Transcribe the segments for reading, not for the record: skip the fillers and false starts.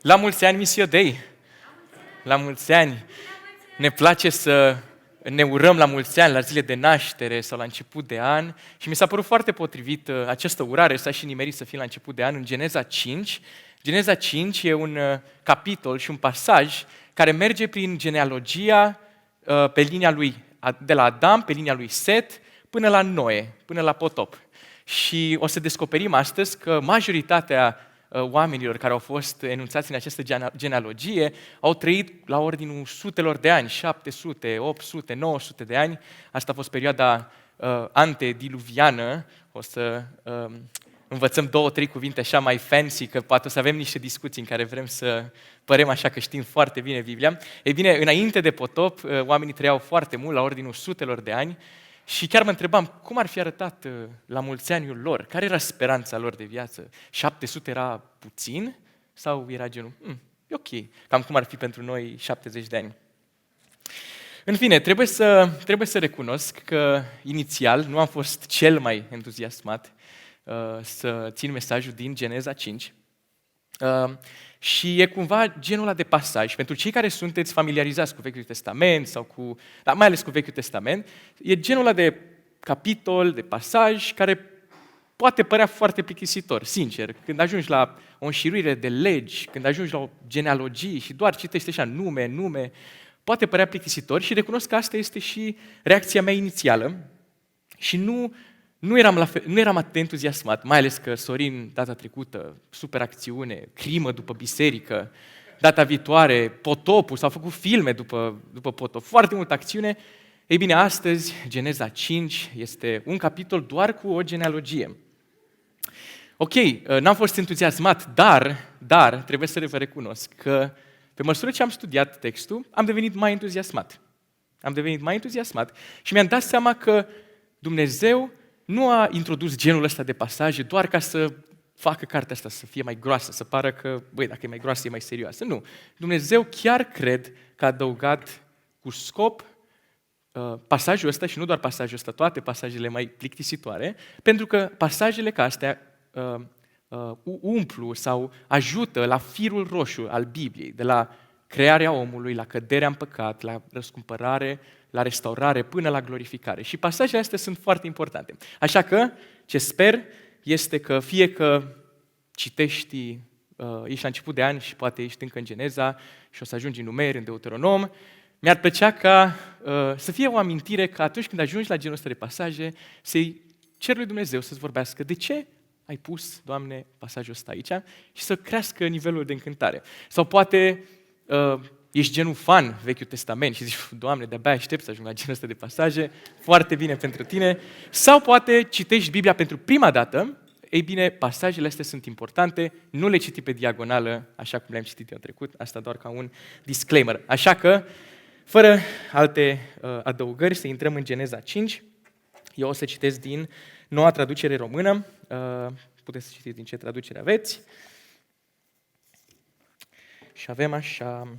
La mulți ani, Missio Dei! La mulți ani! Ne place să ne urăm la mulți ani, la zile de naștere sau la început de an și mi s-a părut foarte potrivit această urare, s-a și nimerit să fie la început de an, în Geneza 5. Geneza 5 e un capitol și un pasaj care merge prin genealogia pe linia lui, de la Adam, pe linia lui Set, până la Noe, până la potop. Și o să descoperim astăzi că majoritatea oamenilor care au fost enunțați în această genealogie au trăit la ordinul sutelor de ani, 700, 800, 900 de ani. Asta a fost perioada antediluviană. O să învățăm 2-3 cuvinte așa mai fancy, că poate o să avem niște discuții în care vrem să părem așa că știm foarte bine Biblia. Ei bine, înainte de potop, oamenii trăiau foarte mult, la ordinul sutelor de ani. Și chiar mă întrebam, cum ar fi arătat la mulți aniul lor? Care era speranța lor de viață? 700 era puțin? Sau era genul, e ok, cam cum ar fi pentru noi 70 de ani? În fine, trebuie să recunosc că inițial nu am fost cel mai entuziasmat să țin mesajul din Geneza 5. Și e cumva genul ăla de pasaj. Pentru cei care sunteți familiarizați cu Vechiul Testament, mai ales cu Vechiul Testament, e genul ăla de capitol, de pasaj, care poate părea foarte plictisitor, sincer. Când ajungi la o înșiruire de legi, când ajungi la o genealogie și doar citești așa nume, poate părea plictisitor și recunosc că asta este și reacția mea inițială și nu eram atât entuziasmat, mai ales că Sorin, data trecută, super acțiune, crimă după biserică, data viitoare, potopul, s-au făcut filme după potop, foarte multă acțiune. Ei bine, astăzi, Geneza 5 este un capitol doar cu o genealogie. Ok, n-am fost entuziasmat, dar trebuie să vă recunosc că pe măsură ce am studiat textul, am devenit mai entuziasmat. Și mi-am dat seama că Dumnezeu nu a introdus genul ăsta de pasaje doar ca să facă cartea asta să fie mai groasă, să pară că, dacă e mai groasă, e mai serioasă. Nu. Dumnezeu chiar cred că a adăugat cu scop pasajul ăsta și nu doar pasajul ăsta, toate pasajele mai plictisitoare, pentru că pasajele ca astea umplu sau ajută la firul roșu al Bibliei, de la crearea omului, la căderea în păcat, la răscumpărare, la restaurare, până la glorificare. Și pasajele astea sunt foarte importante. Așa că, ce sper este că fie că citești, ești la început de an și poate ești încă în Geneza și o să ajungi în Numeri, în Deuteronom, mi-ar plăcea ca să fie o amintire că atunci când ajungi la genul ăsta de pasaje, să-i cer lui Dumnezeu să-ți vorbească de ce ai pus, Doamne, pasajul ăsta aici și să crească nivelul de încântare. Sau poate ești genul fan Vechiul Testament și zici, Doamne, de-abia aștept să ajung la genul ăsta de pasaje, foarte bine pentru tine. Sau poate citești Biblia pentru prima dată, ei bine, pasajele astea sunt importante, nu le citi pe diagonală, așa cum le-am citit eu trecut, asta doar ca un disclaimer. Așa că, fără alte adăugări, să intrăm în Geneza 5. Eu o să citesc din Noua Traducere Română, puteți să citiți din ce traducere aveți. Și avem așa,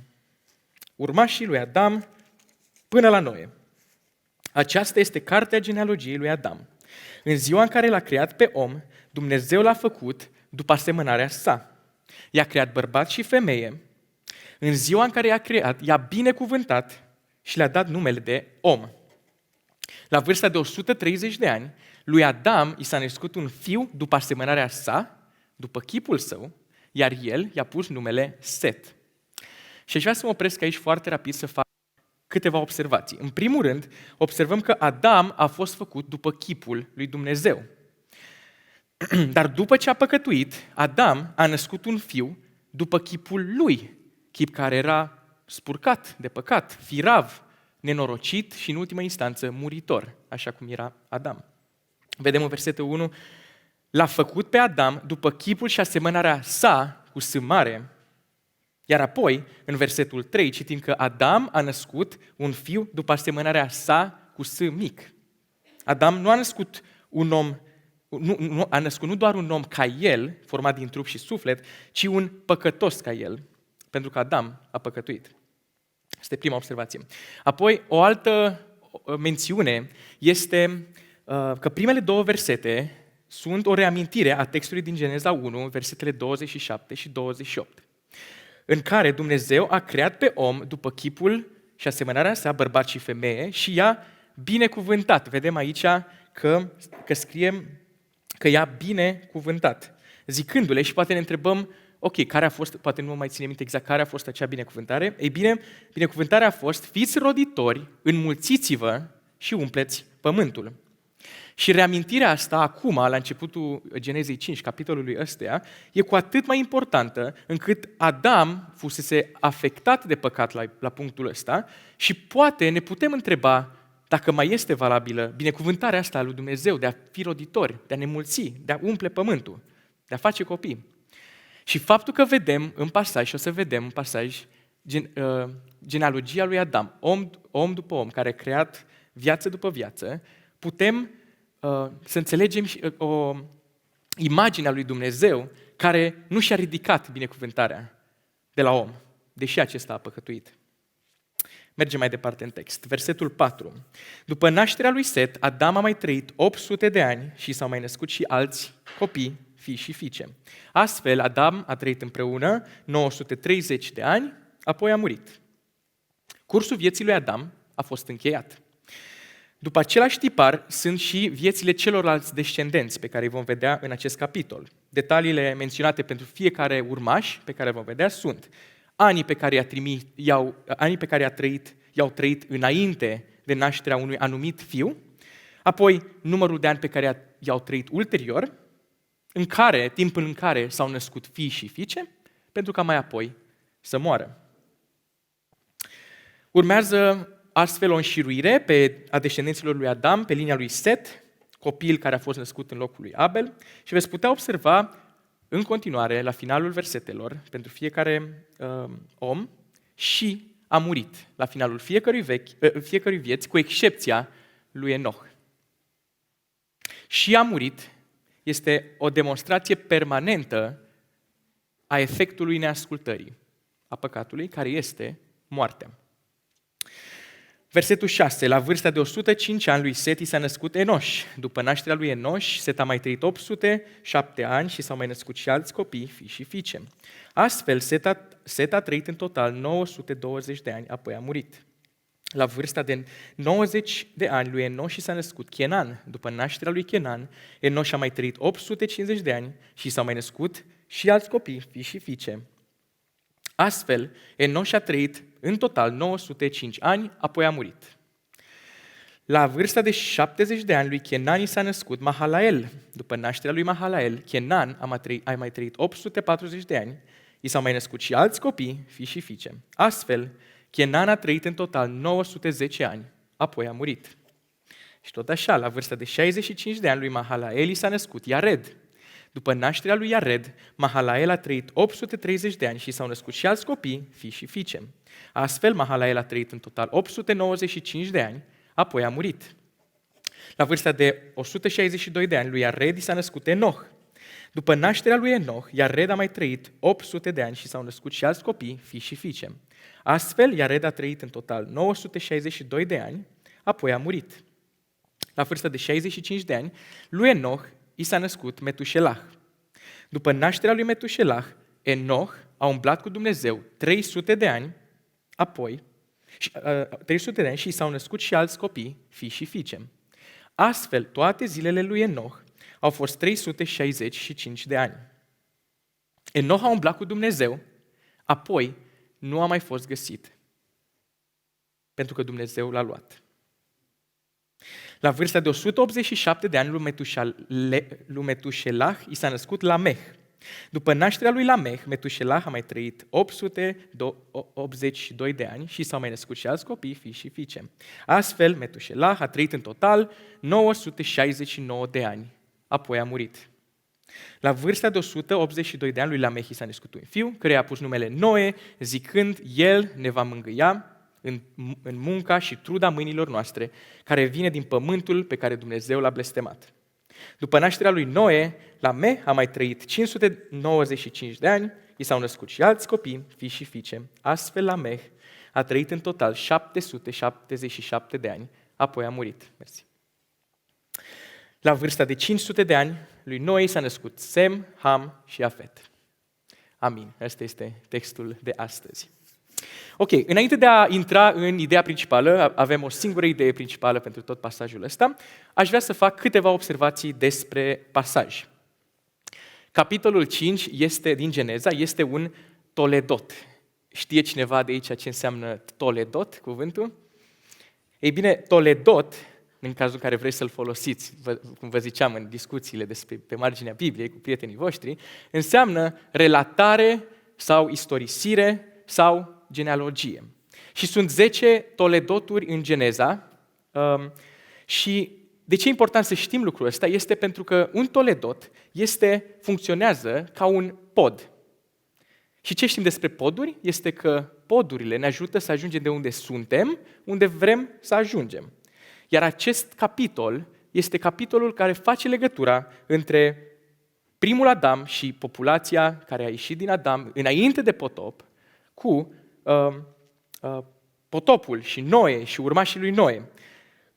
urmașii lui Adam până la Noe. Aceasta este cartea genealogiei lui Adam. În ziua în care l-a creat pe om, Dumnezeu l-a făcut după asemănarea sa. I-a creat bărbat și femeie. În ziua în care i-a creat, i-a binecuvântat și le-a dat numele de om. La vârsta de 130 de ani, lui Adam i s-a născut un fiu după asemănarea sa, după chipul său, iar el i-a pus numele Set. Și aș vrea să mă opresc aici foarte rapid să fac câteva observații. În primul rând, observăm că Adam a fost făcut după chipul lui Dumnezeu. Dar după ce a păcătuit, Adam a născut un fiu după chipul lui, chip care era spurcat de păcat, firav, nenorocit și, în ultimă instanță, muritor, așa cum era Adam. Vedem în versetul 1, l-a făcut pe Adam după chipul și asemănarea sa, cu S mare. Iar apoi, în versetul 3, citim că Adam a născut un fiu după asemănarea sa cu S mic. Adam nu a născut un om, a născut nu doar un om ca el, format din trup și suflet, ci un păcătos ca el, pentru că Adam a păcătuit. Asta e prima observație. Apoi, o altă mențiune este că primele două versete sunt o reamintire a textului din Geneza 1, versetele 27 și 28. în care Dumnezeu a creat pe om după chipul și asemănarea sa, bărbat și femeie, și i-a binecuvântat. Vedem aici că scrie că i-a binecuvântat, zicându-le, și poate ne întrebăm, ok, care a fost, poate nu mă mai ține minte exact care a fost acea binecuvântare. Ei bine, binecuvântarea a fost: fiți roditori, înmulțiți-vă și umpleți pământul. Și reamintirea asta acum, la începutul Genezei 5, capitolului ăsteia, e cu atât mai importantă încât Adam fusese afectat de păcat la punctul ăsta și poate ne putem întreba dacă mai este valabilă binecuvântarea asta a lui Dumnezeu de a fi roditori, de a ne mulți, de a umple pământul, de a face copii. Și faptul că vedem în pasaj, și o să vedem în pasaj, genealogia lui Adam, om după om, care a creat viață după viață, putem să înțelegem o imagine a lui Dumnezeu care nu și-a ridicat binecuvântarea de la om, deși acesta a păcătuit. Mergem mai departe în text. Versetul 4. După nașterea lui Set, Adam a mai trăit 800 de ani și s-au mai născut și alți copii, fii și fiice. Astfel, Adam a trăit împreună 930 de ani, apoi a murit. Cursul vieții lui Adam a fost încheiat. După același tipar sunt și viețile celorlalți descendenți pe care îi vom vedea în acest capitol. Detaliile menționate pentru fiecare urmaș pe care vom vedea sunt anii pe care i-au trăit înainte de nașterea unui anumit fiu, apoi numărul de ani pe care i-au trăit ulterior, timpul în care s-au născut fii și fiice, pentru ca mai apoi să moară. Urmează astfel o înșiruire a descendenților lui Adam pe linia lui Set, copil care a fost născut în locul lui Abel, și veți putea observa în continuare, la finalul versetelor, pentru fiecare om, și a murit la finalul fiecărui vieți, cu excepția lui Enoch. Și a murit este o demonstrație permanentă a efectului neascultării, a păcatului, care este moartea. Versetul 6. La vârsta de 105 ani lui Set i s-a născut Enoș. După nașterea lui Enoș, Set a mai trăit 807 ani și s-au mai născut și alți copii, fii și fiice. Astfel, Set a trăit în total 920 de ani, apoi a murit. La vârsta de 90 de ani lui Enoș i s-a născut Kenan. După nașterea lui Kenan, Enoș a mai trăit 850 de ani și s-au mai născut și alți copii, fii și fiice. Astfel, Enoș a trăit în total 905 ani, apoi a murit. La vârsta de 70 de ani lui Kenan i s-a născut Mahalael. După nașterea lui Mahalael, Kenan a mai trăit 840 de ani, i s-au mai născut și alți copii, fii și fiice. Astfel, Kenan a trăit în total 910 ani, apoi a murit. Și tot așa, la vârsta de 65 de ani lui Mahalael i s-a născut Iared. După nașterea lui Iared, Mahalael a trăit 830 de ani și s-au născut și alți copii, fii și fiice. Astfel, Mahalael a trăit în total 895 de ani, apoi a murit. La vârsta de 162 de ani lui Iared i s-a născut Enoch. După nașterea lui Enoch, Iared a mai trăit 800 de ani și s-au născut și alți copii, fii și fiice. Astfel, Iared a trăit în total 962 de ani, apoi a murit. La vârsta de 65 de ani, lui Enoch i s-a născut Metușelah. După nașterea lui Metușelah, Enoch a umblat cu Dumnezeu 300 de ani, apoi 300 de ani și i s-au născut și alți copii, fii și fiice. Astfel, toate zilele lui Enoch au fost 365 de ani. Enoch a umblat cu Dumnezeu, apoi nu a mai fost găsit, pentru că Dumnezeu l-a luat. La vârsta de 187 de ani lui Metușelah i s-a născut Lameh. După nașterea lui Lameh, Metușelah a mai trăit 882 de ani și s-au mai născut și alți copii, fii și fiice. Astfel, Metușelah a trăit în total 969 de ani, apoi a murit. La vârsta de 182 de ani lui Lameh i s-a născut un fiu, căreia a pus numele Noe, zicând, el ne va mângâia în munca și truda mâinilor noastre, care vine din pământul pe care Dumnezeu l-a blestemat. După nașterea lui Noe, Lameh a mai trăit 595 de ani, i s-au născut și alți copii, fii și fiice. Astfel, Lameh a trăit în total 777 de ani, apoi a murit. Mersi. La vârsta de 500 de ani, lui Noe s-a născut Sem, Ham și Afet. Amin. Asta este textul de astăzi. Ok, înainte de a intra în ideea principală, avem o singură idee principală pentru tot pasajul ăsta, aș vrea să fac câteva observații despre pasaj. Capitolul 5 din Geneza este un toledot. Știe cineva de aici ce înseamnă toledot, cuvântul? Ei bine, toledot, în cazul în care vreți să-l folosiți, cum vă ziceam în discuțiile pe marginea Bibliei cu prietenii voștri, înseamnă relatare sau istorisire sau genealogie. Și sunt 10 toledoturi în Geneza și de ce e important să știm lucrul ăsta? Este pentru că un toledot funcționează ca un pod. Și ce știm despre poduri? Este că podurile ne ajută să ajungem de unde suntem, unde vrem să ajungem. Iar acest capitol este capitolul care face legătura între primul Adam și populația care a ieșit din Adam înainte de potop, cu potopul și Noe și urmașii lui Noe.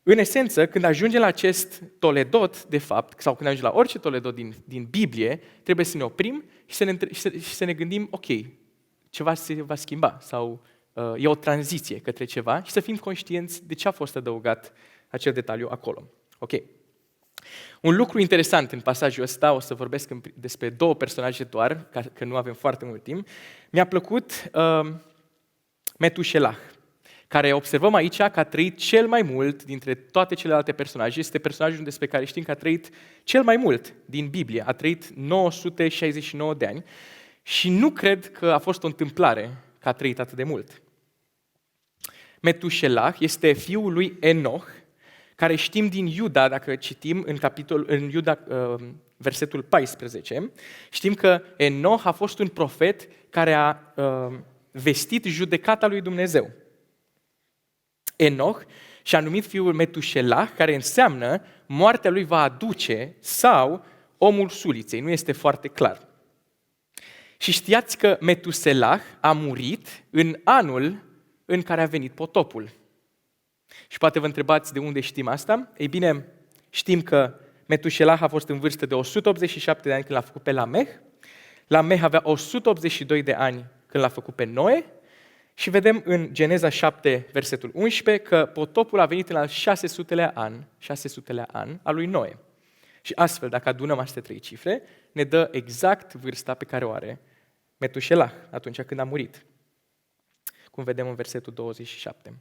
În esență, când ajungem la acest toledot, de fapt, sau când ajungem la orice toledot din Biblie, trebuie să ne oprim și să ne gândim, ok, ceva se va schimba sau e o tranziție către ceva și să fim conștienți de ce a fost adăugat acel detaliu acolo. Ok. Un lucru interesant în pasajul ăsta, o să vorbesc despre 2 personaje doar, că nu avem foarte mult timp, mi-a plăcut Metușelah, care observăm aici că a trăit cel mai mult dintre toate celelalte personaje. Este personajul despre care știm că a trăit cel mai mult din Biblie. A trăit 969 de ani și nu cred că a fost o întâmplare că a trăit atât de mult. Metușelah este fiul lui Enoch, care știm din Iuda, dacă citim în Iuda, versetul 14, știm că Enoch a fost un profet care a vestit judecata lui Dumnezeu. Enoch și-a numit fiul Metușelah, care înseamnă moartea lui va aduce sau omul suliței, nu este foarte clar. Și știați că Metuselah a murit în anul în care a venit potopul. Și poate vă întrebați de unde știm asta? Ei bine, știm că Metuselah a fost în vârstă de 187 de ani când l-a făcut pe Lameh. Lameh avea 182 de ani când l-a făcut pe Noe. Și vedem în Geneza 7, versetul 11, că potopul a venit în al 600-lea an al lui Noe. Și astfel, dacă adunăm aceste 3 cifre, ne dă exact vârsta pe care o are Metușelah atunci când a murit. Cum vedem în versetul 27.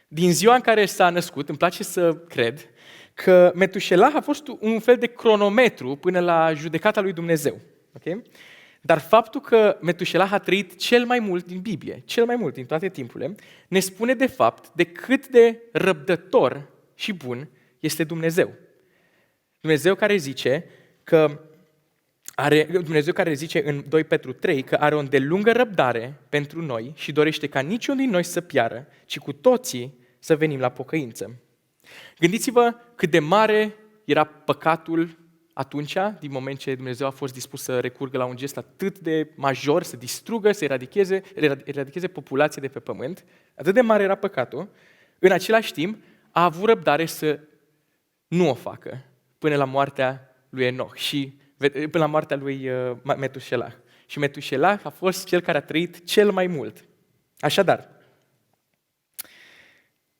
Din ziua în care s-a născut, îmi place să cred că Metușelah a fost un fel de cronometru până la judecata lui Dumnezeu. Okay? Dar faptul că Metușelah a trăit cel mai mult din Biblie, cel mai mult din toate timpurile, ne spune de fapt de cât de răbdător și bun este Dumnezeu. Dumnezeu care zice în 2 Petru 3 că are o îndelungă răbdare pentru noi și dorește ca niciun din noi să piară, ci cu toții să venim la pocăință. Gândiți-vă cât de mare era păcatul atunci, din moment ce Dumnezeu a fost dispus să recurgă la un gest atât de major, să distrugă, să eradicheze populația de pe pământ, atât de mare era păcatul, în același timp a avut răbdare să nu o facă până la moartea lui Enoch și până la moartea lui Metușelah. Și Metușelah a fost cel care a trăit cel mai mult. Așadar,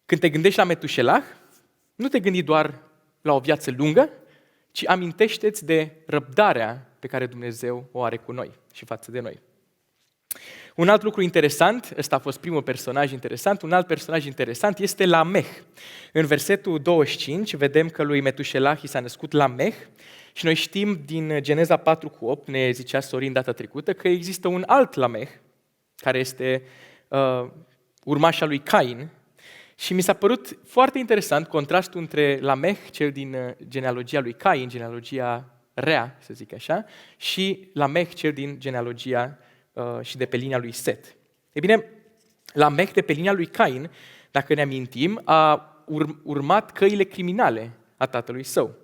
când te gândești la Metușelah, nu te gândi doar la o viață lungă, ci amintește-ți de răbdarea pe care Dumnezeu o are cu noi și față de noi. Un alt lucru interesant, ăsta a fost primul personaj interesant, un alt personaj interesant este Lameh. În versetul 25 vedem că lui Metușelah i s-a născut Lameh și noi știm din Geneza 4:8, ne zicea Sorin data trecută, că există un alt Lameh, care este urmașa lui Cain. Și mi s-a părut foarte interesant contrastul între Lameh, cel din genealogia lui Cain, genealogia rea, să zic așa, și Lameh, cel din genealogia și de pe linia lui Set. E bine, Lameh de pe linia lui Cain, dacă ne amintim, a urmat căile criminale a tatălui său.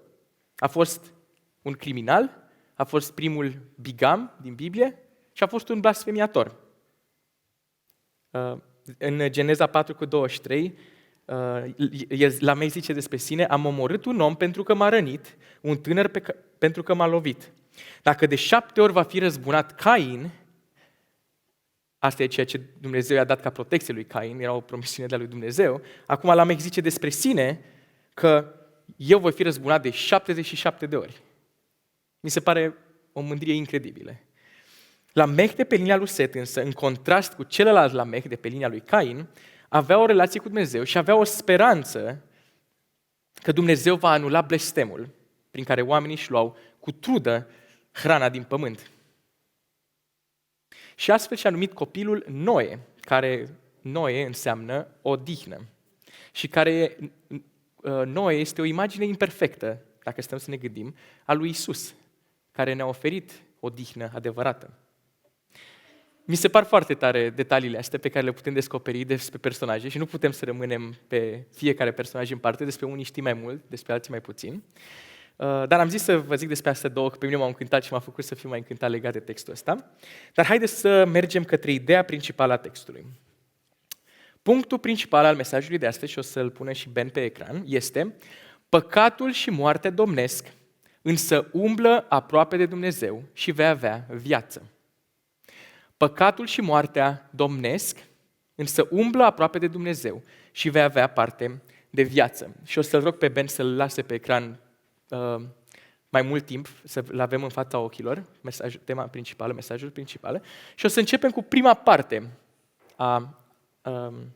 A fost un criminal, a fost primul bigam din Biblie și a fost un blasfemiator. În Geneza 4:23, Lameh zice despre sine: am omorât un om pentru că m-a rănit, un tânăr pentru că m-a lovit. Dacă de 7 ori va fi răzbunat Cain, Asta e ceea ce Dumnezeu i-a dat ca protecție lui Cain, era o promisiune de-a lui Dumnezeu. Acum Lamech zice despre sine că eu voi fi răzbunat de 77 de ori. Mi se pare o mândrie incredibilă. Lamech de pe linia lui Set însă, în contrast cu celălalt Lamech de pe linia lui Cain, avea o relație cu Dumnezeu și avea o speranță că Dumnezeu va anula blestemul prin care oamenii își luau cu trudă hrana din pământ. Și astfel și-a numit copilul Noe, care Noe înseamnă odihnă. Și care Noe este o imagine imperfectă, dacă stăm să ne gândim, a lui Isus, care ne-a oferit odihnă adevărată. Mi se par foarte tare detaliile astea pe care le putem descoperi despre personaje și nu putem să rămânem pe fiecare personaj în parte, despre unii știm mai mult, despre alții mai puțin. Dar am zis să vă zic despre astea două, că pe mine m-au încântat și m-a făcut să fiu mai încântat legat de textul ăsta. Dar haideți să mergem către ideea principală a textului. Punctul principal al mesajului de astăzi, și o să-l punem și Ben pe ecran, este: păcatul și moartea domnesc, însă umblă aproape de Dumnezeu și vei avea viață. Păcatul și moartea domnesc, însă umblă aproape de Dumnezeu și vei avea parte de viață. Și o să-l rog pe Ben să-l lase pe ecran mai mult timp, să-l avem în fața ochilor, tema principală, mesajul principal. Și o să începem cu prima parte a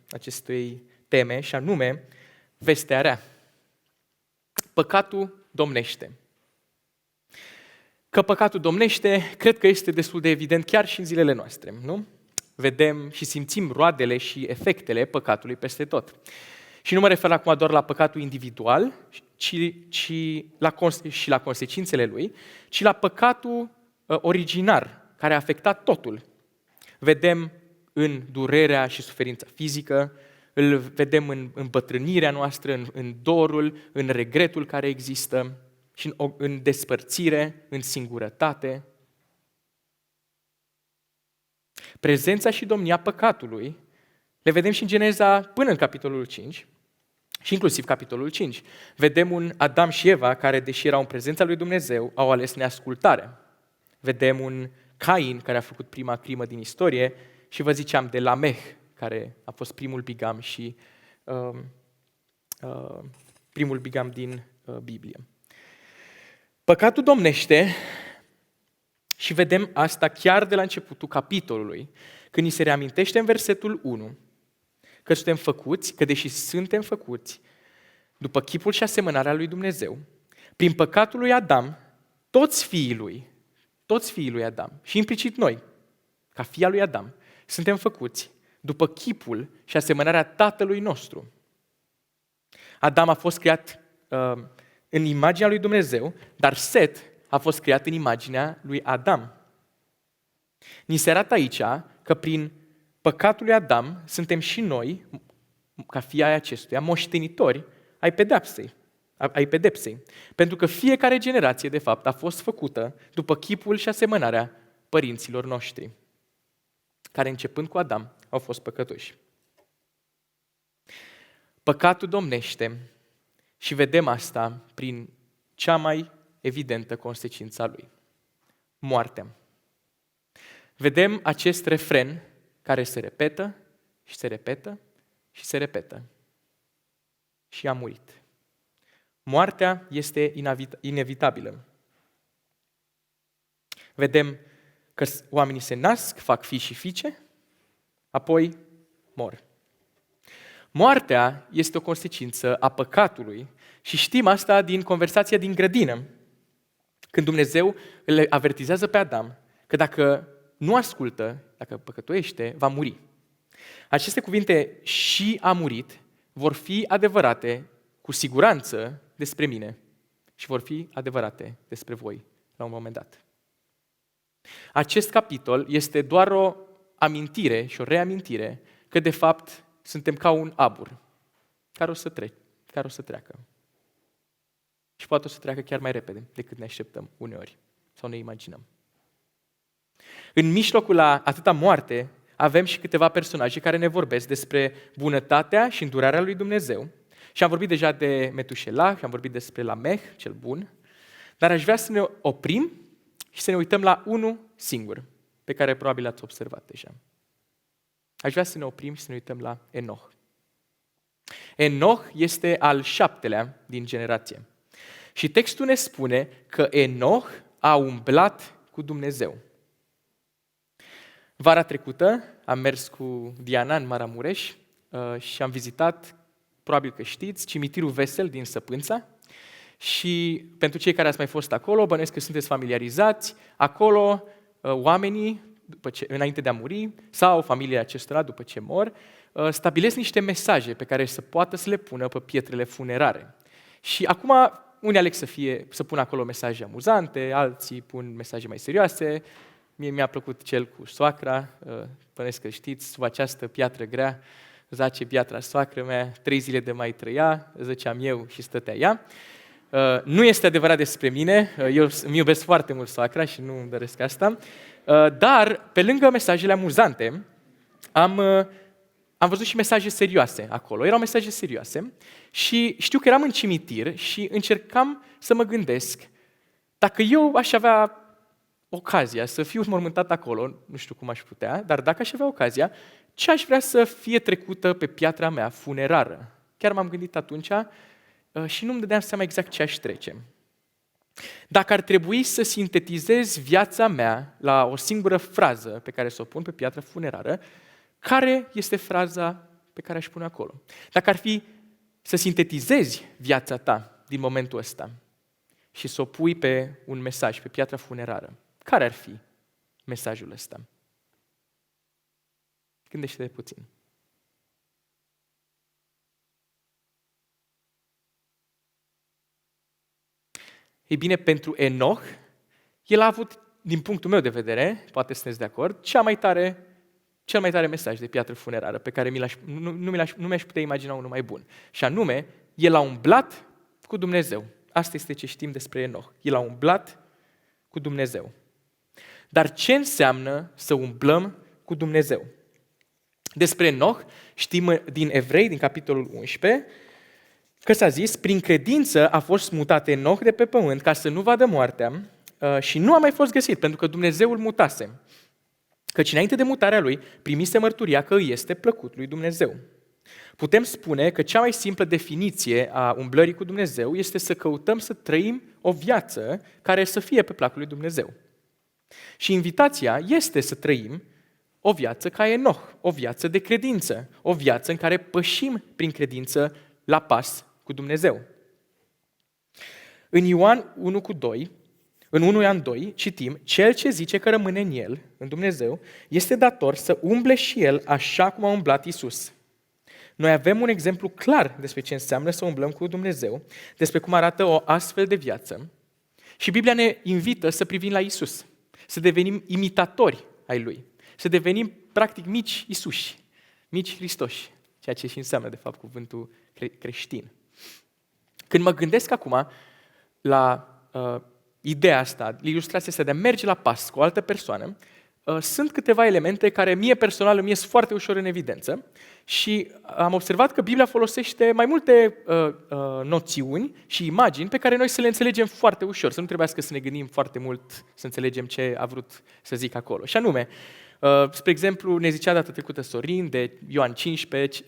acestei teme, și anume vestea rea. Păcatul domnește. Că păcatul domnește, cred că este destul de evident chiar și în zilele noastre, nu? Vedem și simțim roadele și efectele păcatului peste tot. Și nu mă refer acum doar la păcatul individual, și la consecințele lui, ci la păcatul originar, care a afectat totul. Vedem în durerea și suferința fizică, îl vedem în îmbătrânirea noastră, în dorul, în regretul care există, și în despărțire, în singurătate. Prezența și domnia păcatului le vedem și în Geneza până în capitolul 5 și inclusiv capitolul 5. Vedem un Adam și Eva care, deși erau în prezența lui Dumnezeu, au ales neascultarea. Vedem un Cain care a făcut prima crimă din istorie și vă ziceam de Lamech, care a fost primul bigam și primul bigam din Biblie. Păcatul domnește și vedem asta chiar de la începutul capitolului, când ni se reamintește în versetul 1 că suntem făcuți, că deși suntem făcuți după chipul și asemănarea lui Dumnezeu, prin păcatul lui Adam, toți fiii lui Adam, și implicit noi, ca fii al lui Adam, suntem făcuți după chipul și asemănarea tatălui nostru. Adam a fost creat în imaginea lui Dumnezeu, dar Set a fost creat în imaginea lui Adam. Ni se arată aici că prin păcatul lui Adam suntem și noi, ca fii ai acestuia, moștenitori ai pedepsei. Pentru că fiecare generație, de fapt, a fost făcută după chipul și asemănarea părinților noștri, care începând cu Adam au fost păcătoși. Păcatul domnește și vedem asta prin cea mai evidentă consecință a lui: moartea. Vedem acest refren care se repetă și se repetă și se repetă. Și a murit. Moartea este inevitabilă. Vedem că oamenii se nasc, fac fii și fiice, apoi mor. Moartea este o consecință a păcatului și știm asta din conversația din grădină, când Dumnezeu îl avertizează pe Adam că dacă nu ascultă, dacă păcătuiește, va muri. Aceste cuvinte, și a murit, vor fi adevărate cu siguranță despre mine și vor fi adevărate despre voi la un moment dat. Acest capitol este doar o amintire și o reamintire că de fapt suntem ca un abur care o să treacă. Și poate o să treacă chiar mai repede decât ne așteptăm uneori sau ne imaginăm. În mijlocul la atâta moarte avem și câteva personaje care ne vorbesc despre bunătatea și îndurarea lui Dumnezeu. Și am vorbit deja de Metușelah, am vorbit despre Lamech, cel bun, dar aș vrea să ne oprim și să ne uităm la unul singur, pe care probabil l-ați observat deja. Aș vrea să ne oprim și să ne uităm la Enoch. Enoch este al 7-lea din generație. Și textul ne spune că Enoch a umblat cu Dumnezeu. Vara trecută am mers cu Diana în Maramureș și am vizitat, probabil că știți, cimitirul Vesel din Săpânța. Și pentru cei care ați mai fost acolo, bănuiesc că sunteți familiarizați, acolo oamenii, înainte de a muri, sau familia acestora după ce mor, stabilesc niște mesaje pe care să poată să le pună pe pietrele funerare. Și acum unii aleg să pună acolo mesaje amuzante, alții pun mesaje mai serioase. Mie mi-a plăcut cel cu soacra, bănuiesc că știți, sub această piatră grea zace piatra soacră mea, 3 zile de mai trăia, zăceam eu și stătea ea. Nu este adevărat despre mine, eu îmi iubesc foarte mult soacra și nu îmi doresc asta, dar pe lângă mesajele amuzante am văzut și mesaje serioase acolo. Erau mesaje serioase și știu că eram în cimitir și încercam să mă gândesc dacă eu aș avea ocazia să fiu mormântat acolo, nu știu cum aș putea, dar dacă aș avea ocazia, ce aș vrea să fie trecută pe piatra mea funerară? Chiar m-am gândit atunci și nu-mi dădeam seama exact ce aș trece. Dacă ar trebui să sintetizez viața mea la o singură frază pe care să o pun pe piatra funerară, care este fraza pe care aș pune acolo? Dacă ar fi să sintetizezi viața ta din momentul ăsta și să o pui pe un mesaj, pe piatra funerară, care ar fi mesajul ăsta? Gândește-te puțin. Ei bine, pentru Enoch, el a avut, din punctul meu de vedere, poate sunteți de acord, cel mai tare mesaj de piatră funerară pe care nu mi-aș putea imagina unul mai bun. Și anume, el a umblat cu Dumnezeu. Asta este ce știm despre Enoch. El a umblat cu Dumnezeu. Dar ce înseamnă să umblăm cu Dumnezeu? Despre Enoch știm din Evrei, din capitolul 11, că s-a zis, prin credință a fost mutat Enoch de pe pământ ca să nu vadă moartea și nu a mai fost găsit, pentru că Dumnezeu îl mutase. Căci înainte de mutarea lui, primise mărturia că îi este plăcut lui Dumnezeu. Putem spune că cea mai simplă definiție a umblării cu Dumnezeu este să căutăm să trăim o viață care să fie pe placul lui Dumnezeu. Și invitația este să trăim o viață ca Enoch, o viață de credință, o viață în care pășim prin credință la pas cu Dumnezeu. În Ioan 1:2, în 1 Ioan 2, citim, cel ce zice că rămâne în el, în Dumnezeu, este dator să umble și el așa cum a umblat Iisus. Noi avem un exemplu clar despre ce înseamnă să umblăm cu Dumnezeu, despre cum arată o astfel de viață. Și Biblia ne invită să privim la Iisus, să devenim imitatori ai Lui, să devenim practic mici Iisuși, mici Hristoși, ceea ce și înseamnă de fapt cuvântul creștin. Când mă gândesc acum la ideea asta, ilustrația asta de a merge la pas cu o altă persoană, sunt câteva elemente care mie personal îmi ies foarte ușor în evidență și am observat că Biblia folosește mai multe noțiuni și imagini pe care noi să le înțelegem foarte ușor, să nu trebuiască să ne gândim foarte mult să înțelegem ce a vrut să zic acolo. Și anume, spre exemplu, ne zicea data trecută Sorin de Ioan 15,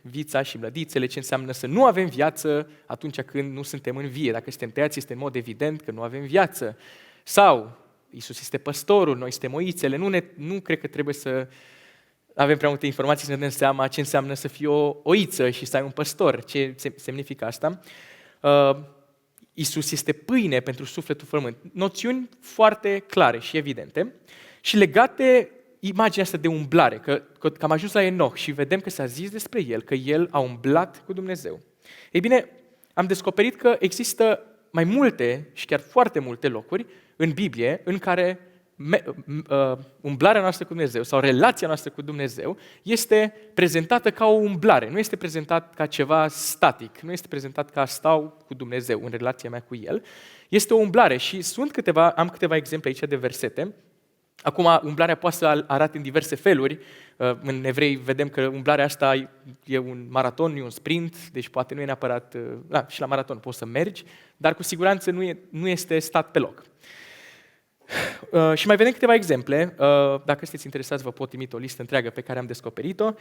vița și mlădițele, ce înseamnă să nu avem viață atunci când nu suntem în vie. Dacă suntem tăiați, este în mod evident că nu avem viață. Sau Iisus este păstorul, noi suntem oițele. Nu cred că trebuie să avem prea multe informații să ne dăm seama ce înseamnă să fii o oiță și să ai un păstor. Ce semnifică asta? Iisus este pâine pentru sufletul frământ. Noțiuni foarte clare și evidente și legate imaginea asta de umblare, că am ajuns la Enoch și vedem că s-a zis despre el, că el a umblat cu Dumnezeu. Ei bine, am descoperit că există mai multe și chiar foarte multe locuri în Biblie în care umblarea noastră cu Dumnezeu sau relația noastră cu Dumnezeu este prezentată ca o umblare, nu este prezentat ca ceva static, nu este prezentat ca stau cu Dumnezeu în relația mea cu El, este o umblare și am câteva exemple aici de versete. Acum, umblarea poate să arate în diverse feluri. În Evrei vedem că umblarea asta e un maraton, e un sprint, deci poate nu e neapărat... și la maraton poți să mergi, dar cu siguranță nu este stat pe loc. Și mai vedem câteva exemple. Dacă sunteți interesați, vă pot trimite o listă întreagă pe care am descoperit-o.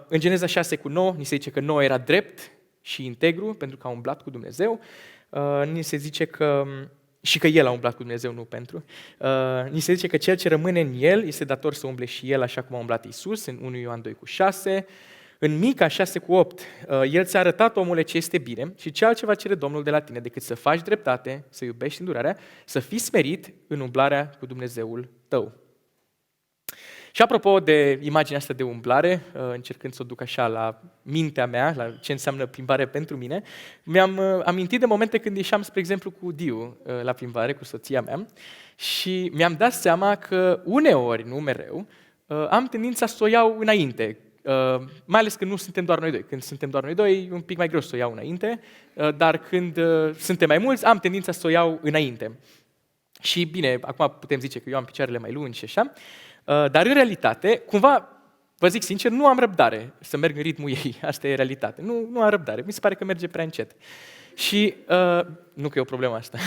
În Geneza 6:9, ni se zice că Noe era drept și integru pentru că a umblat cu Dumnezeu. Ni se zice că și că el a umblat cu Dumnezeu, nu pentru. Ni se zice că cel ce rămâne în el este dator să umble și el așa cum a umblat Iisus, în 1 Ioan 2:6. În Mica 6:8, el ți-a arătat, omule, ce este bine și ce altceva cere Domnul de la tine decât să faci dreptate, să iubești îndurarea, să fii smerit în umblarea cu Dumnezeul tău. Și apropo de imaginea asta de umblare, încercând să o duc așa la mintea mea, la ce înseamnă plimbare pentru mine, mi-am amintit de momente când ieșeam, spre exemplu, cu Diu la plimbare, cu soția mea, și mi-am dat seama că uneori, nu mereu, am tendința să o iau înainte, mai ales când nu suntem doar noi doi. Când suntem doar noi doi, e un pic mai greu să o iau înainte, dar când suntem mai mulți, am tendința să o iau înainte. Și bine, acum putem zice că eu am picioarele mai lungi și așa, dar în realitate, cumva, vă zic sincer, nu am răbdare să merg în ritmul ei. Asta e realitate. Nu am răbdare. Mi se pare că merge prea încet. Și, nu că e o problemă asta.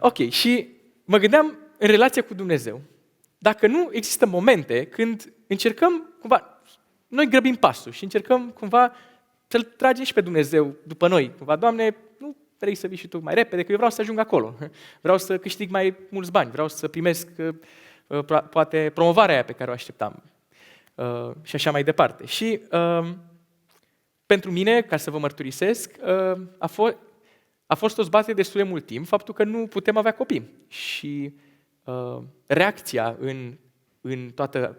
Ok, și mă gândeam în relația cu Dumnezeu. Dacă nu există momente când încercăm, cumva, noi grăbim pasul și încercăm cumva să-L tragem și pe Dumnezeu după noi. Cumva, Doamne, nu vrei să vii și Tu mai repede, că eu vreau să ajung acolo. Vreau să câștig mai mulți bani, vreau să primesc poate promovarea aia pe care o așteptam și așa mai departe. Și pentru mine, ca să vă mărturisesc, a fost o zbatere destul de mult timp faptul că nu putem avea copii. Și reacția în toată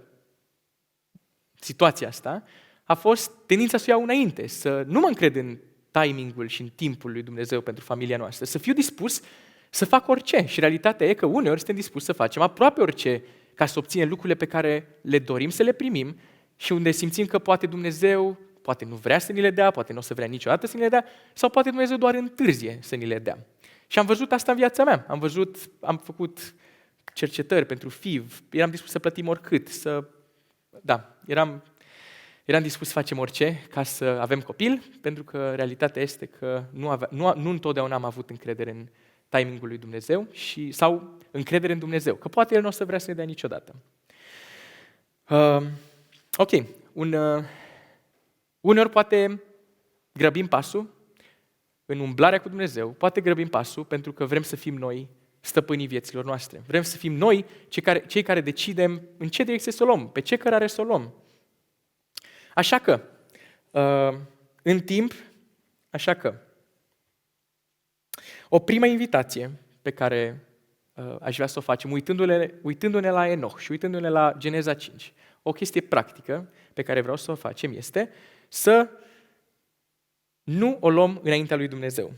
situația asta a fost tendința să o iau înainte, să nu mă încred în timingul și în timpul lui Dumnezeu pentru familia noastră, să fiu dispus să fac orice. Și realitatea e că uneori suntem dispuși să facem aproape orice ca să obținem lucrurile pe care le dorim să le primim și unde simțim că poate Dumnezeu, poate nu vrea să ni le dea, poate nu o să vrea niciodată să ni le dea, sau poate Dumnezeu doar întârzie să ni le dea. Și am văzut asta în viața mea. Am făcut cercetări pentru FIV, eram dispus să plătim oricât, eram dispus să facem orice ca să avem copil, pentru că realitatea este că nu întotdeauna am avut încredere în timingul lui Dumnezeu sau încredere în Dumnezeu, că poate El nu o să vrea să ne dea niciodată. Ok, uneori poate grăbim pasul în umblarea cu Dumnezeu, poate grăbim pasul pentru că vrem să fim noi stăpânii vieților noastre. Vrem să fim noi cei care decidem în ce direcție să o luăm, pe ce cărare să o luăm. Așa că, în timp, o primă invitație pe care aș vrea să o facem, uitându-ne la Enoch și uitându-ne la Geneza 5, o chestie practică pe care vreau să o facem este să nu o luăm înaintea lui Dumnezeu.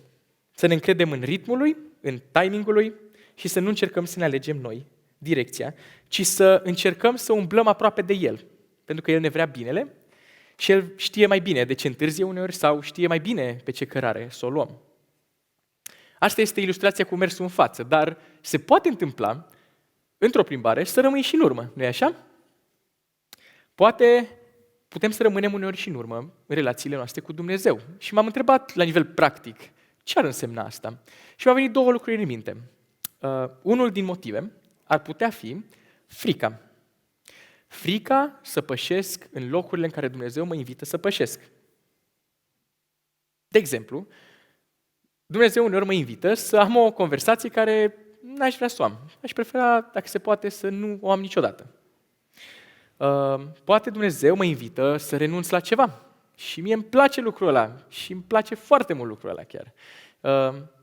Să ne încredem în ritmul lui, în timingul lui și să nu încercăm să ne alegem noi direcția, ci să încercăm să umblăm aproape de El, pentru că El ne vrea binele și El știe mai bine de ce întârzie uneori sau știe mai bine pe ce cărare să o luăm. Asta este ilustrația cu mersul în față, dar se poate întâmpla într-o plimbare să rămâi și în urmă, nu-i așa? Poate putem să rămânem uneori și în urmă în relațiile noastre cu Dumnezeu. Și m-am întrebat la nivel practic, ce ar însemna asta? Și mi-au venit două lucruri în minte. Unul din motive ar putea fi frica. Frica să pășesc în locurile în care Dumnezeu mă invită să pășesc. De exemplu, Dumnezeu uneori mă invită să am o conversație care n-aș vrea să o am. Aș prefera, dacă se poate, să nu o am niciodată. Poate Dumnezeu mă invită să renunț la ceva. Și mie îmi place lucrul ăla. Și îmi place foarte mult lucrul ăla chiar.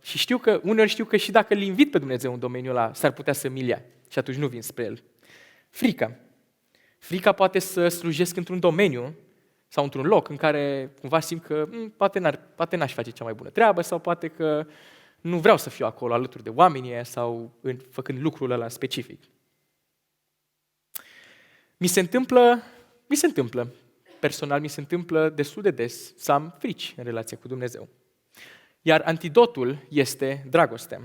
Și uneori știu că și dacă îl invit pe Dumnezeu în domeniul ăla, s-ar putea să mi-l ia. Și atunci nu vin spre El. Frica. Frica poate să slujesc într-un domeniu sau într-un loc în care cumva simt că poate n-aș face cea mai bună treabă sau poate că nu vreau să fiu acolo alături de oamenii ăia sau făcând lucrul ăla specific. Mi se întâmplă, personal mi se întâmplă destul de des să am frici în relația cu Dumnezeu. Iar antidotul este dragostea.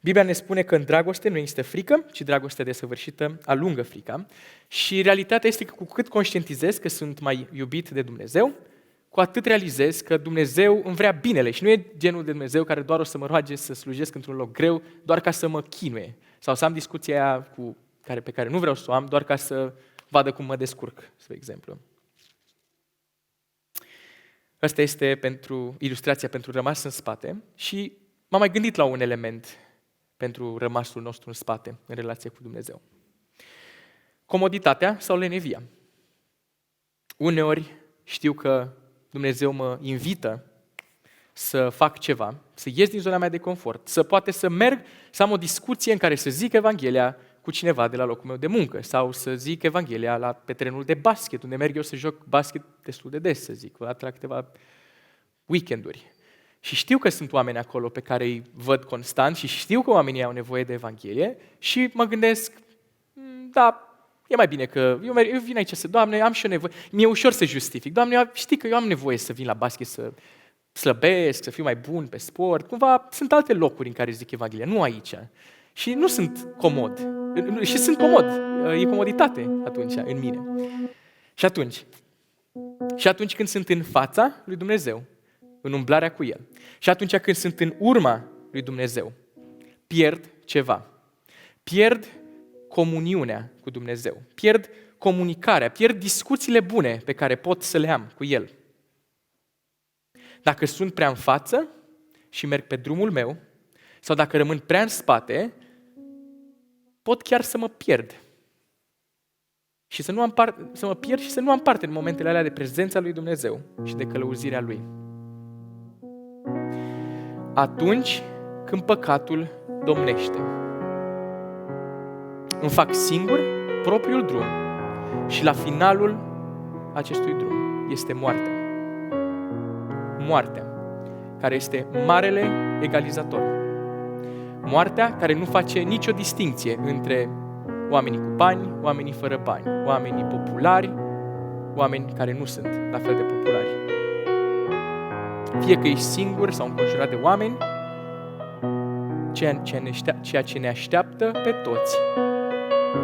Biblia ne spune că în dragoste nu există frică, ci dragostea desăvârșită alungă frica. Și realitatea este că cu cât conștientizez că sunt mai iubit de Dumnezeu, cu atât realizez că Dumnezeu îmi vrea binele. Și nu e genul de Dumnezeu care doar o să mă roage să slujesc într-un loc greu, doar ca să mă chinuie, Sau să am discuția aia pe care nu vreau să o am, doar ca să vadă cum mă descurc, spre exemplu. Asta este ilustrația pentru rămas în spate și m-am mai gândit la un element pentru rămasul nostru în spate, în relație cu Dumnezeu. Comoditatea sau lenevia. Uneori știu că Dumnezeu mă invită să fac ceva, să ies din zona mea de confort, să merg, să am o discuție în care să zic Evanghelia cu cineva de la locul meu de muncă sau să zic Evanghelia pe terenul de basket, unde merg eu să joc basket destul de des, să zic, o dată la câteva weekenduri. Și știu că sunt oameni acolo pe care îi văd constant și știu că oamenii au nevoie de Evanghelie și mă gândesc, da, e mai bine că eu vin aici Doamne, am și eu nevoie. Mi-e ușor să justific. Doamne, știi că eu am nevoie să vin la basket, să slăbesc, să fiu mai bun pe sport. Cumva sunt alte locuri în care zic Evanghelia, nu aici. Și nu sunt comod. Și sunt comod. E comoditate atunci în mine. Și atunci când sunt în fața lui Dumnezeu, în umblarea cu El, și atunci când sunt în urma lui Dumnezeu, pierd ceva. Pierd comuniunea cu Dumnezeu. Pierd comunicarea, pierd discuțiile bune pe care pot să le am cu El. Dacă sunt prea în față și merg pe drumul meu, sau dacă rămân prea în spate, pot chiar să mă pierd. Și să mă pierd și să nu am parte în momentele alea de prezența lui Dumnezeu și de călăuzirea Lui. Atunci când păcatul domnește, îmi fac singur propriul drum și la finalul acestui drum este moartea. Moartea, care este marele egalizator. Moartea care nu face nicio distinție între oamenii cu bani, oamenii fără bani, oamenii populari, oameni care nu sunt la fel de populari. Fie că ești singur sau înconjurat de oameni, ceea ce ne așteaptă pe toți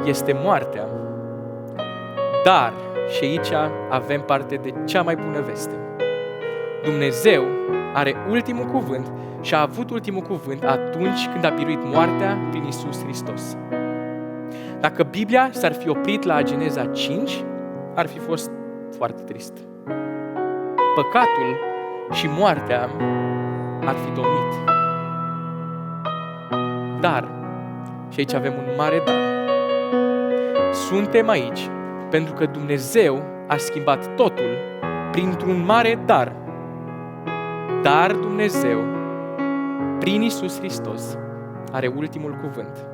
este moartea. Dar, și aici avem parte de cea mai bună veste. Dumnezeu are ultimul cuvânt și a avut ultimul cuvânt atunci când a biruit moartea prin Iisus Hristos. Dacă Biblia s-ar fi oprit la Geneza 5, ar fi fost foarte trist. Păcatul și moartea ar fi domnit. Dar, și aici avem un mare dar, suntem aici pentru că Dumnezeu a schimbat totul printr-un mare dar. Dar Dumnezeu, prin Iisus Hristos, are ultimul cuvânt.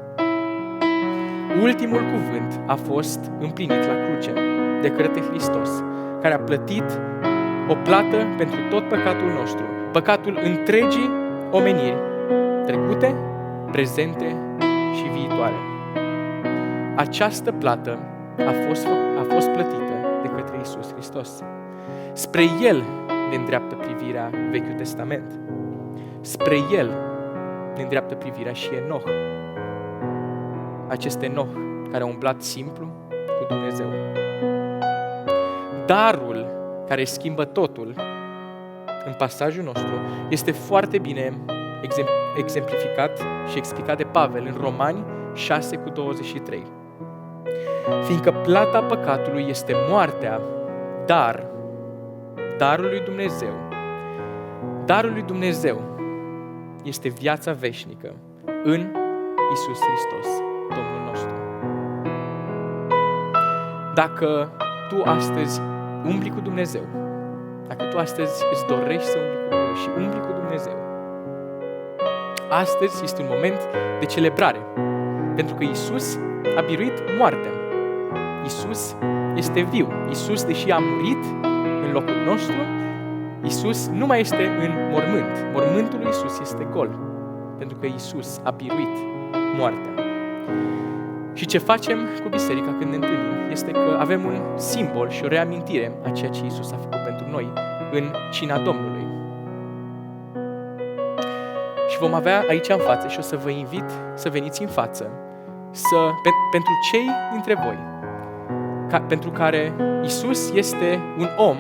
Ultimul cuvânt a fost împlinit la cruce de către Hristos, care a plătit o plată pentru tot păcatul nostru, păcatul întregii omeniri, trecute, prezente și viitoare. Această plată a fost plătită de către Iisus Hristos. Spre El ne îndreaptă privirea Vechiul Testament. Spre El ne îndreaptă privirea și Enoch. Acest Enoch care a umblat simplu cu Dumnezeu. Darul care schimbă totul în pasajul nostru este foarte bine exemplificat și explicat de Pavel în Romani 6:23. Fiindcă plata păcatului este moartea, dar darul lui Dumnezeu este viața veșnică în Iisus Hristos, Domnul nostru. Dacă tu astăzi umbli cu Dumnezeu, dacă tu astăzi îți dorești să umbli cu Dumnezeu și umbli cu Dumnezeu, astăzi este un moment de celebrare, pentru că Iisus a biruit moartea. Iisus este viu. Iisus, deși a murit în locul nostru, Iisus nu mai este în mormânt. Mormântul lui Iisus este gol, pentru că Iisus a biruit moartea. Și ce facem cu biserica când ne întâlnim este că avem un simbol și o reamintire a ceea ce Iisus a făcut pentru noi în cina Domnului. Și vom avea aici în față și o să vă invit să veniți în față pentru cei dintre voi pentru care Iisus este un om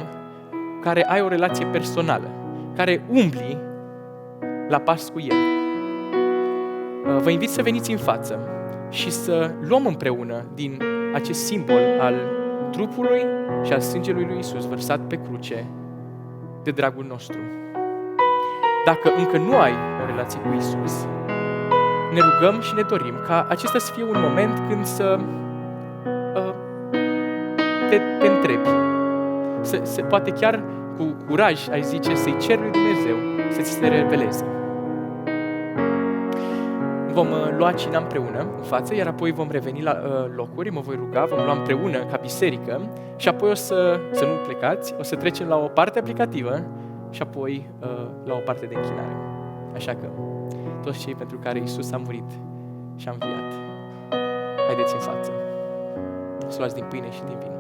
care ai o relație personală, care umbli la pas cu El. Vă invit să veniți în față și să luăm împreună din acest simbol al trupului și al sângelui lui Iisus vărsat pe cruce de dragul nostru. Dacă încă nu ai o relație cu Iisus, ne rugăm și ne dorim ca acesta să fie un moment când să te întrebi. Se poate chiar cu curaj, ai zice, să-i ceri lui Dumnezeu să ți se reveleze. Vom lua cina împreună în față, iar apoi vom reveni la locuri, mă voi ruga, vom lua împreună ca biserică și apoi o să nu plecați, o să trecem la o parte aplicativă și apoi la o parte de închinare. Așa că, toți cei pentru care Iisus a murit și a înviat, haideți în față. Să luați din pâine și din vin.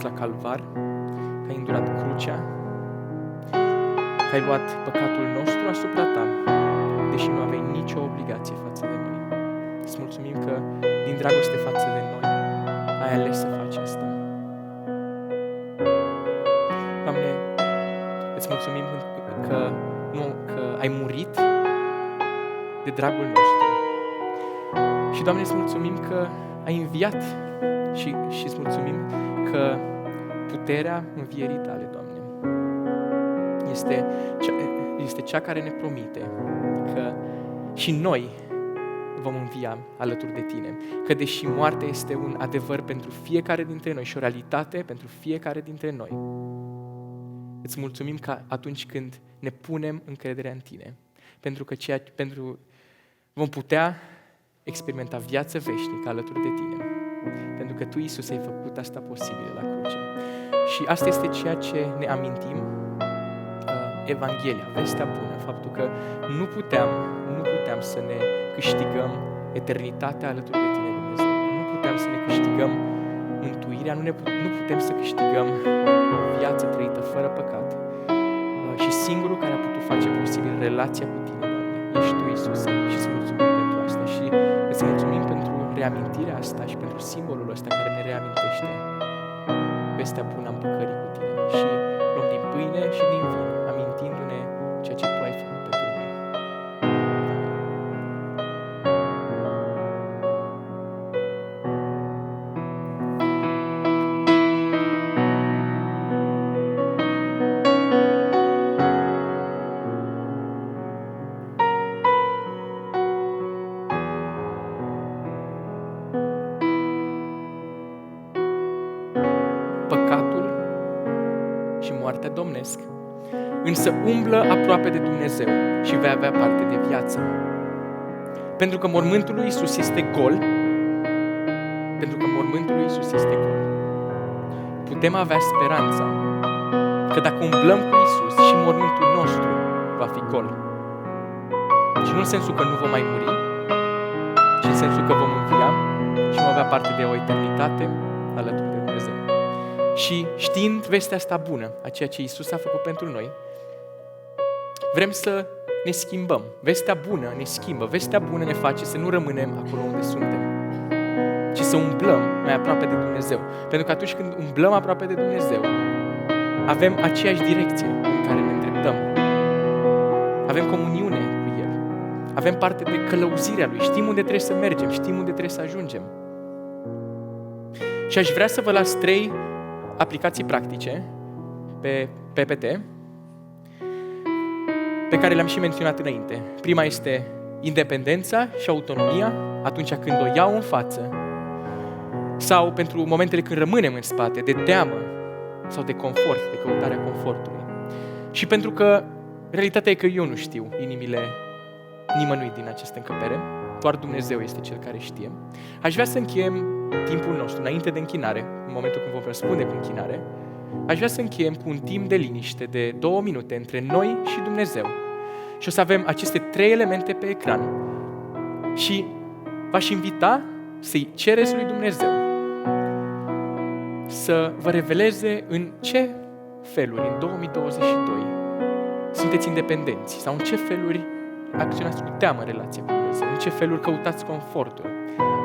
La calvar, că ai îndurat crucea, că ai luat păcatul nostru asupra ta, deși nu aveai nicio obligație față de noi. Îți mulțumim că din dragoste față de noi ai ales să faci asta. Doamne, îți mulțumim că ai murit de dragul nostru. Și Doamne, îți mulțumim că ai înviat și îți mulțumim că puterea învierii tale, Doamne, este cea care ne promite că și noi vom învia alături de tine. Că deși moartea este un adevăr pentru fiecare dintre noi și o realitate pentru fiecare dintre noi, îți mulțumim că atunci când ne punem încrederea în tine, vom putea experimenta viață veșnică alături de tine. Pentru că Tu, Iisus, ai făcut asta posibil la cruce. Și asta este ceea ce ne amintim, Evanghelia, vestea bună, faptul că nu puteam să ne câștigăm eternitatea alături de Tine, Dumnezeu. Nu puteam să ne câștigăm mântuirea, nu putem să câștigăm o viață trăită fără păcat. Și singurul care a putut face posibil relația cu Tine, Doamne, ești Tu, Iisus, și îți mulțumim pentru asta. Și îți mulțumim pentru reamintirea asta și pentru simbolul ăsta care ne reamintește vestea bună a împăcării cu Tine. Și luăm din pâine și din vin, amintindu-ne ceea ce Tu ai făcut pentru noi. Păcatul și moartea domnesc, însă umblă aproape de Dumnezeu și vei avea parte de viață. Pentru că mormântul lui Iisus este gol, putem avea speranța că dacă umblăm cu Iisus și mormântul nostru va fi gol. Și nu în sensul că nu vom mai muri, ci în sensul că vom învia și vom avea parte de o eternitate alături de Dumnezeu. Și știind vestea asta bună, a ceea ce Iisus a făcut pentru noi, vrem să ne schimbăm. Vestea bună ne schimbă. Vestea bună ne face să nu rămânem acolo unde suntem, ci să umblăm mai aproape de Dumnezeu. Pentru că atunci când umblăm aproape de Dumnezeu, avem aceeași direcție în care ne îndreptăm. Avem comuniune cu El. Avem parte de călăuzirea Lui. Știm unde trebuie să mergem, știm unde trebuie să ajungem. Și aș vrea să vă las 3 aplicații practice pe PPT, pe care le-am și menționat înainte. Prima este independența și autonomia atunci când o iau în față, sau pentru momentele când rămânem în spate, de teamă sau de confort, de căutarea confortului. Și pentru că realitatea e că eu nu știu inimile nimănui din această încăpere, doar Dumnezeu este Cel care știe. Aș vrea să încheiem timpul nostru înainte de închinare, în momentul când vom răspunde cu închinare, aș vrea să încheiem cu un timp de liniște de 2 minute între noi și Dumnezeu. Și o să avem aceste 3 elemente pe ecran. Și v-aș invita să-i cereți lui Dumnezeu să vă reveleze în ce feluri, în 2022, sunteți independenți sau în ce feluri acționați cu teamă în relație cu Dumnezeu, în ce feluri căutați confortul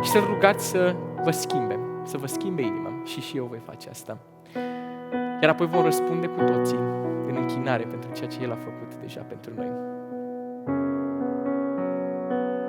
și să-L rugați să vă schimbe, să vă schimbe inima și eu voi face asta. Iar apoi vom răspunde cu toții în închinare pentru ceea ce El a făcut deja pentru noi.